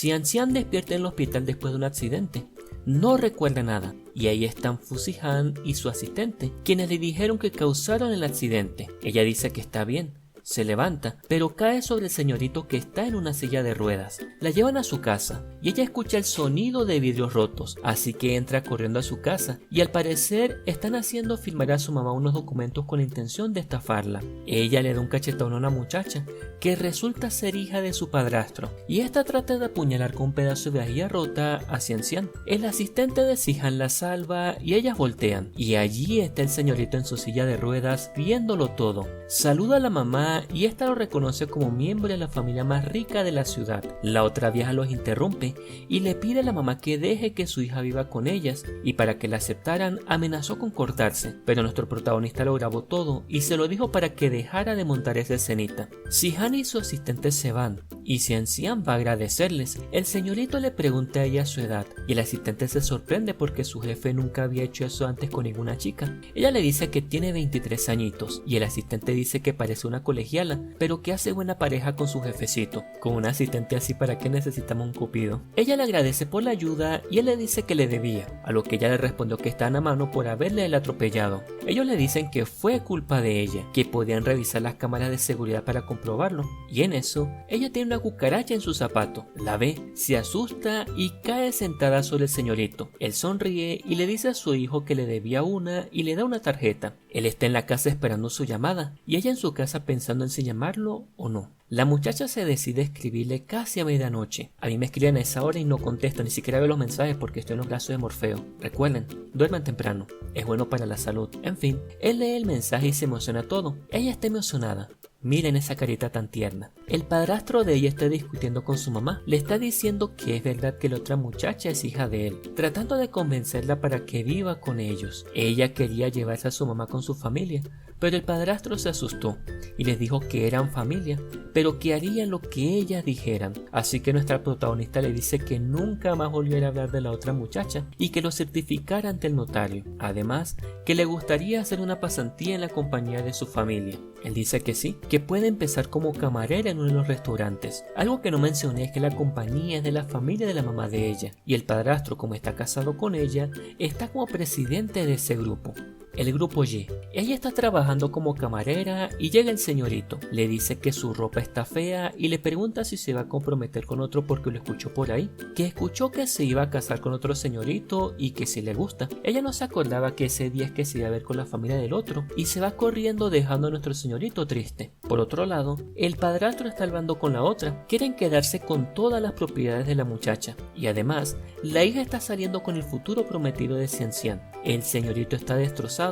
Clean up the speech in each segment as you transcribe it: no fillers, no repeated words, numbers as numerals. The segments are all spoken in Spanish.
Xianxian despierta en el hospital después de un accidente. No recuerda nada, y ahí están Fu Zihan y su asistente, quienes le dijeron que causaron el accidente. Ella dice que está bien. Se levanta, pero cae sobre el señorito que está en una silla de ruedas. La llevan a su casa y ella escucha el sonido de vidrios rotos, así que entra corriendo a su casa y al parecer están haciendo firmar a su mamá unos documentos con la intención de estafarla. Ella le da un cachetón a una muchacha que resulta ser hija de su padrastro y esta trata de apuñalar con un pedazo de vajilla rota a Xianxian. El asistente de Zihan la salva y ellas voltean y allí está el señorito en su silla de ruedas viéndolo todo. Saluda a la mamá y esta lo reconoce como miembro de la familia más rica de la ciudad. La otra vieja los interrumpe y le pide a la mamá que deje que su hija viva con ellas y para que la aceptaran amenazó con cortarse, pero nuestro protagonista lo grabó todo y se lo dijo para que dejara de montar esa escenita. Zihan y su asistente se van y Xianxian va a agradecerles. El señorito le pregunta a ella su edad y el asistente se sorprende porque su jefe nunca había hecho eso antes con ninguna chica. Ella le dice que tiene 23 añitos y el asistente dice que parece una colegiala, pero que hace buena pareja con su jefecito. Con un asistente así, ¿para qué necesitamos un cupido? Ella le agradece por la ayuda y él le dice que le debía, a lo que ella le respondió que están a mano por haberle él atropellado. Ellos le dicen que fue culpa de ella, que podían revisar las cámaras de seguridad para comprobarlo, y en eso ella tiene una cucaracha en su zapato, la ve, se asusta y cae sentada sobre el señorito. Él sonríe y le dice a su hijo que le debía una y le da una tarjeta. Él está en la casa esperando su llamada y ella en su casa pensando en si llamarlo o no. La muchacha se decide a escribirle casi a medianoche. A mí me escriben a esa hora y no contesto, ni siquiera veo los mensajes porque estoy en los brazos de Morfeo. Recuerden, duerman temprano, es bueno para la salud. En fin, él lee el mensaje y se emociona todo. Ella está emocionada. Miren esa carita tan tierna. El padrastro de ella está discutiendo con su mamá. Le está diciendo que es verdad que la otra muchacha es hija de él, tratando de convencerla para que viva con ellos. Ella quería llevarse a su mamá con su familia, pero el padrastro se asustó y les dijo que eran familia, pero que harían lo que ellas dijeran. Así que nuestra protagonista le dice que nunca más volviera a hablar de la otra muchacha y que lo certificara ante el notario. Además, que le gustaría hacer una pasantía en la compañía de su familia. Él dice que sí, que puede empezar como camarera en uno de los restaurantes. Algo que no mencioné es que la compañía es de la familia de la mamá de ella, y el padrastro, como está casado con ella, está como presidente de ese grupo. El grupo Y. Ella está trabajando como camarera y llega el señorito. Le dice que su ropa está fea y le pregunta si se va a comprometer con otro porque lo escuchó por ahí. Que escuchó que se iba a casar con otro señorito y que si le gusta. Ella no se acordaba que ese día es que se iba a ver con la familia del otro y se va corriendo dejando a nuestro señorito triste. Por otro lado, el padrastro está hablando con la otra. Quieren quedarse con todas las propiedades de la muchacha. Y además, la hija está saliendo con el futuro prometido de Xianxian. El señorito está destrozado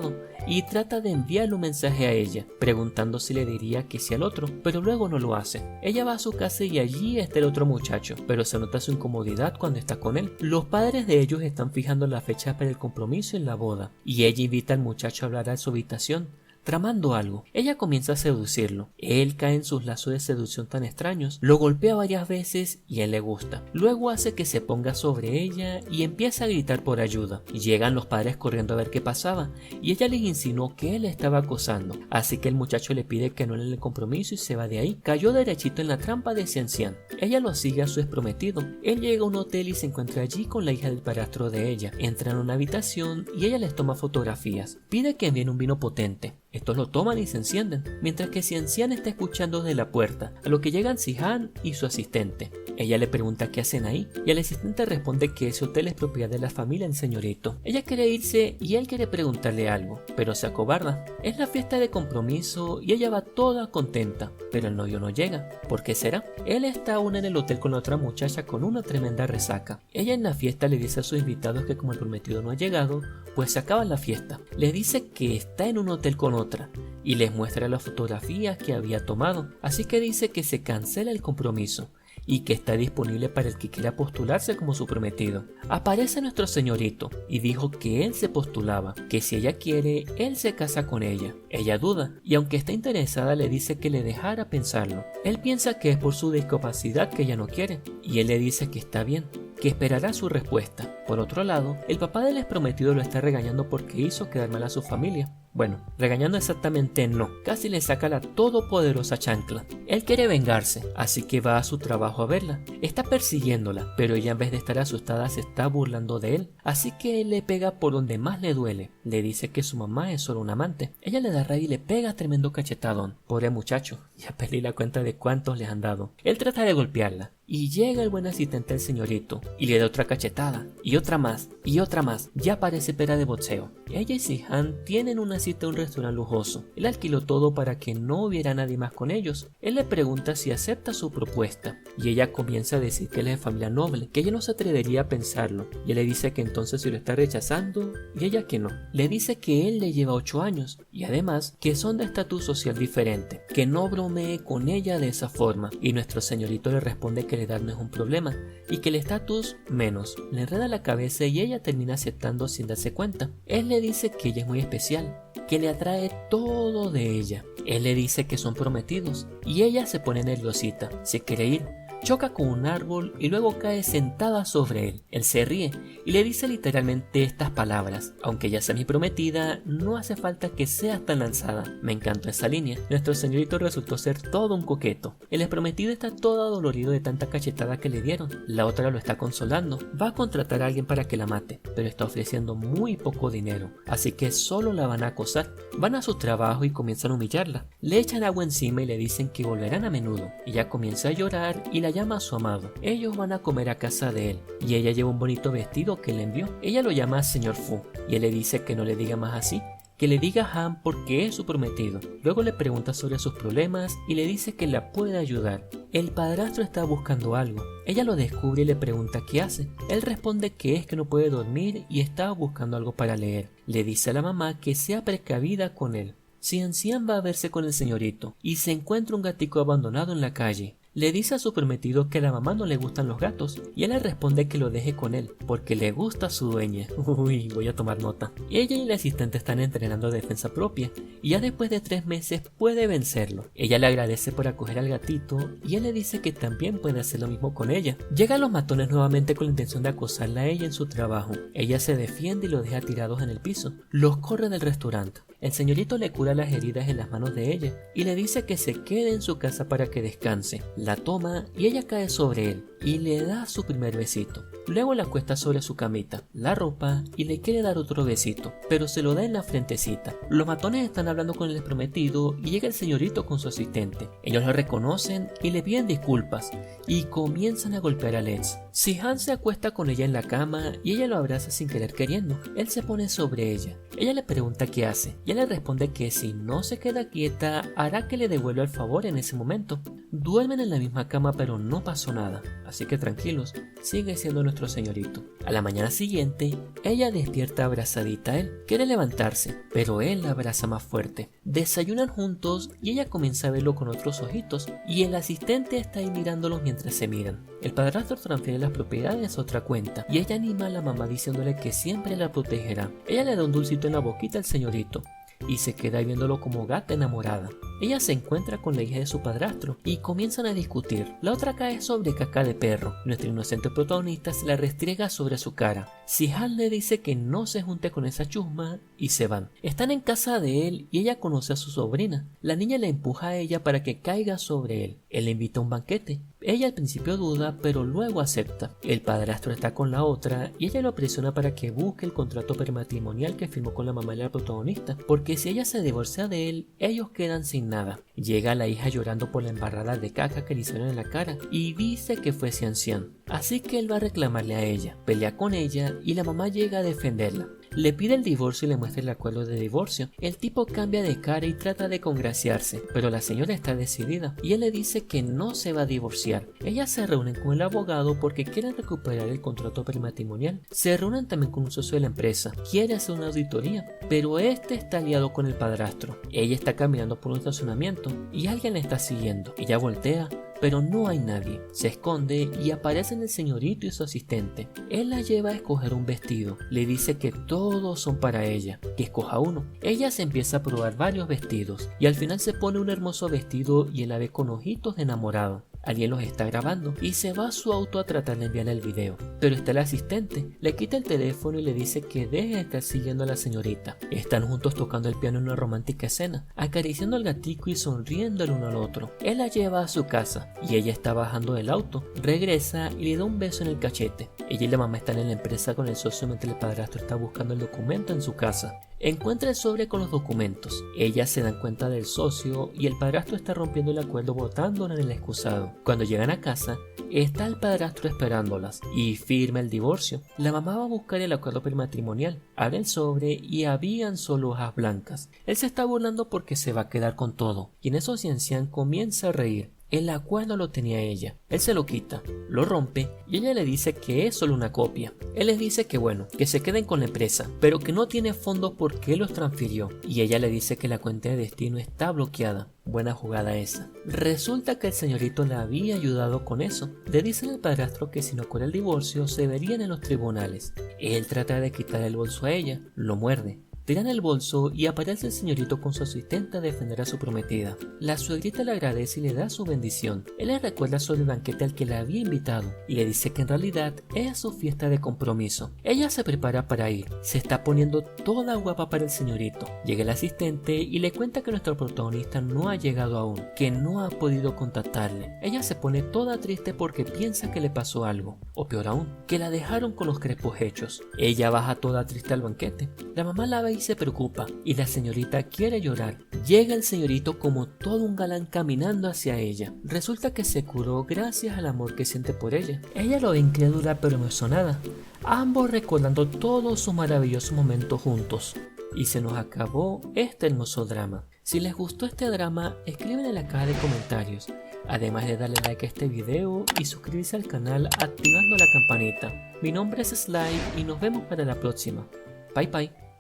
y trata de enviarle un mensaje a ella, preguntando si le diría que sí al otro, pero luego no lo hace. Ella va a su casa y allí está el otro muchacho, pero se nota su incomodidad cuando está con él. Los padres de ellos están fijando la fecha para el compromiso en la boda, y ella invita al muchacho a hablar a su habitación, tramando algo. Ella comienza a seducirlo. Él cae en sus lazos de seducción tan extraños, lo golpea varias veces y a él le gusta. Luego hace que se ponga sobre ella y empieza a gritar por ayuda. Llegan los padres corriendo a ver qué pasaba y ella les insinuó que él la estaba acosando. Así que el muchacho le pide que anulen el compromiso y se va de ahí. Cayó derechito en la trampa de Xianxian. Ella lo sigue a su exprometido. Él llega a un hotel y se encuentra allí con la hija del padrastro de ella. Entran a una habitación y ella les toma fotografías. Pide que envíen un vino potente. Estos lo toman y se encienden, mientras que Xianxian está escuchando desde la puerta, a lo que llegan Zihan y su asistente. Ella le pregunta qué hacen ahí, y el asistente responde que ese hotel es propiedad de la familia del señorito. Ella quiere irse y él quiere preguntarle algo, pero se acobarda. Es la fiesta de compromiso y ella va toda contenta, pero el novio no llega. ¿Por qué será? Él está aún en el hotel con la otra muchacha con una tremenda resaca. Ella en la fiesta le dice a sus invitados que como el prometido no ha llegado, pues se acaba la fiesta. Les dice que está en un hotel con otra y les muestra las fotografías que había tomado, así que dice que se cancela el compromiso y que está disponible para el que quiera postularse como su prometido. Aparece nuestro señorito y dijo que él se postulaba, que si ella quiere, él se casa con ella. Ella duda y aunque está interesada le dice que le dejara pensarlo. Él piensa que es por su discapacidad que ella no quiere y él le dice que está bien, que esperará su respuesta. Por otro lado, el papá del ex prometido lo está regañando porque hizo quedar mal a su familia. Bueno, regañando exactamente no, casi le saca la todopoderosa chancla. Él quiere vengarse, así que va a su trabajo a verla. Está persiguiéndola, pero ella en vez de estar asustada se está burlando de él, así que él le pega por donde más le duele. Le dice que su mamá es solo un amante. Ella le da rabia y le pega tremendo cachetadón. Pobre muchacho, ya perdí la cuenta de cuántos les han dado. Él trata de golpearla. Y llega el buen asistente del señorito y le da otra cachetada, y otra más, y otra más. Ya parece pera de boxeo. Ella y Si-han tienen una cita en un restaurante lujoso. Él alquiló todo para que no hubiera nadie más con ellos. Él le pregunta si acepta su propuesta, y ella comienza a decir que él es de familia noble, que ella no se atrevería a pensarlo. Y él le dice que entonces se lo está rechazando, y ella que no. Le dice que él le lleva 8 años, y además que son de estatus social diferente, que no bromee con ella de esa forma. Y nuestro señorito le responde que edad no es un problema y que el estatus menos. Le enreda la cabeza y ella termina aceptando sin darse cuenta. Él le dice que ella es muy especial, que le atrae todo de ella. Él le dice que son prometidos y ella se pone nerviosita, se quiere ir. Choca con un árbol y luego cae sentada sobre él. Él se ríe y le dice literalmente estas palabras: aunque ella sea mi prometida, no hace falta que seas tan lanzada. Me encantó esa línea. Nuestro señorito resultó ser todo un coqueto. El prometido está todo adolorido de tanta cachetada que le dieron. La otra lo está consolando. Va a contratar a alguien para que la mate, pero está ofreciendo muy poco dinero, así que solo la van a acosar. Van a su trabajo y comienzan a humillarla. Le echan agua encima y le dicen que volverán a menudo. Ella comienza a llorar y la llama a su amado. Ellos van a comer a casa de él y ella lleva un bonito vestido que le envió. Ella lo llama señor Fu y él le dice que no le diga más así, que le diga Han porque es su prometido. Luego le pregunta sobre sus problemas y le dice que la puede ayudar. El padrastro está buscando algo. Ella lo descubre y le pregunta qué hace. Él responde que es que no puede dormir y está buscando algo para leer. Le dice a la mamá que sea precavida con él. Xian va a verse con el señorito y se encuentra un gatico abandonado en la calle. Le dice a su prometido que a la mamá no le gustan los gatos y él le responde que lo deje con él porque le gusta su dueña. Uy, voy a tomar nota. Ella y el asistente están entrenando defensa propia y ya después de 3 meses puede vencerlo. Ella le agradece por acoger al gatito y él le dice que también puede hacer lo mismo con ella. Llegan los matones nuevamente con la intención de acosarla a ella en su trabajo. Ella se defiende y los deja tirados en el piso. Los corre del restaurante. El señorito le cura las heridas en las manos de ella y le dice que se quede en su casa para que descanse. La toma y ella cae sobre él y le da su primer besito. Luego la acuesta sobre su camita, la ropa y le quiere dar otro besito, pero se lo da en la frentecita. Los matones están hablando con el prometido y llega el señorito con su asistente. Ellos lo reconocen y le piden disculpas y comienzan a golpear a Let's. Si-han se acuesta con ella en la cama y ella lo abraza sin querer queriendo. Él se pone sobre ella. Ella le pregunta qué hace y él le responde que si no se queda quieta hará que le devuelva el favor en ese momento. Duermen en la misma cama pero no pasó nada, así que tranquilos, sigue siendo nuestro señorito. A la mañana siguiente, ella despierta abrazadita a él. Quiere levantarse, pero él la abraza más fuerte. Desayunan juntos y ella comienza a verlo con otros ojitos y el asistente está ahí mirándolos mientras se miran. El padrastro transfiere las propiedades a otra cuenta y ella anima a la mamá diciéndole que siempre la protegerá. Ella le da un dulcito en la boquita al señorito y se queda viéndolo como gata enamorada. Ella se encuentra con la hija de su padrastro y comienzan a discutir. La otra cae sobre caca de perro. Nuestro inocente protagonista se la restriega sobre su cara. Si-han le dice que no se junte con esa chusma y se van. Están en casa de él y ella conoce a su sobrina. La niña le empuja a ella para que caiga sobre él. Él le invita a un banquete. Ella al principio duda, pero luego acepta. El padrastro está con la otra y ella lo presiona para que busque el contrato prematrimonial que firmó con la mamá de la protagonista, porque si ella se divorcia de él, ellos quedan sin nada. Llega la hija llorando por la embarrada de caca que le hicieron en la cara y dice que fue Xian. Así que él va a reclamarle a ella, pelea con ella y la mamá llega a defenderla. Le pide el divorcio y le muestra el acuerdo de divorcio. El tipo cambia de cara y trata de congraciarse, pero la señora está decidida y él le dice que no se va a divorciar. Ellas se reúnen con el abogado porque quieren recuperar el contrato prematrimonial. Se reúnen también con un socio de la empresa. Quiere hacer una auditoría, pero este está aliado con el padrastro. Ella está caminando por un estacionamiento y alguien la está siguiendo. Ella voltea, pero no hay nadie. Se esconde y aparecen el señorito y su asistente. Él la lleva a escoger un vestido. Le dice que todos son para ella, que escoja uno. Ella se empieza a probar varios vestidos y al final se pone un hermoso vestido y él la ve con ojitos de enamorado. alguien los está grabando y se va a su auto a tratar de enviarle el video. Pero está el asistente, le quita el teléfono y le dice que deje de estar siguiendo a la señorita. Están juntos tocando el piano en una romántica escena, acariciando al gatico y sonriendo el uno al otro. Él la lleva a su casa y ella está bajando del auto, regresa y le da un beso en el cachete. Ella y la mamá están en la empresa con el socio mientras el padrastro está buscando el documento en su casa. Encuentra el sobre con los documentos. Ellas se dan cuenta del socio y el padrastro está rompiendo el acuerdo botándola en el excusado. Cuando llegan a casa, está el padrastro esperándolas y firma el divorcio. La mamá va a buscar el acuerdo prematrimonial, abre el sobre y habían solo hojas blancas. Él se está burlando porque se va a quedar con todo y en eso Xianxian comienza a reír. El acuerdo lo tenía ella. Él se lo quita, lo rompe y ella le dice que es solo una copia. Él les dice que bueno, que se queden con la empresa, pero que no tiene fondos porque él los transfirió. Y ella le dice que la cuenta de destino está bloqueada. Buena jugada esa. Resulta que el señorito le había ayudado con eso. Le dicen al padrastro que si no ocurre el divorcio se verían en los tribunales. Él trata de quitar el bolso a ella, lo muerde. Tiran el bolso y aparece el señorito con su asistente a defender a su prometida. La suegrita le agradece y le da su bendición. Él le recuerda sobre el banquete al que la había invitado y le dice que en realidad es su fiesta de compromiso. Ella se prepara para ir. Se está poniendo toda guapa para el señorito. Llega el asistente y le cuenta que nuestro protagonista no ha llegado aún, que no ha podido contactarle. Ella se pone toda triste porque piensa que le pasó algo, o peor aún, que la dejaron con los crespos hechos. Ella baja toda triste al banquete. La mamá la ve y se preocupa y la señorita quiere llorar. Llega el señorito como todo un galán caminando hacia ella. Resulta que se curó gracias al amor que siente por ella. Ella lo ve incrédula pero emocionada, ambos recordando todos sus maravillosos momentos juntos. Y se nos acabó este hermoso drama. Si les gustó este drama, escriben en la caja de comentarios, además de darle like a este video y suscribirse al canal activando la campanita. Mi nombre es Sly y nos vemos para la próxima. Bye bye.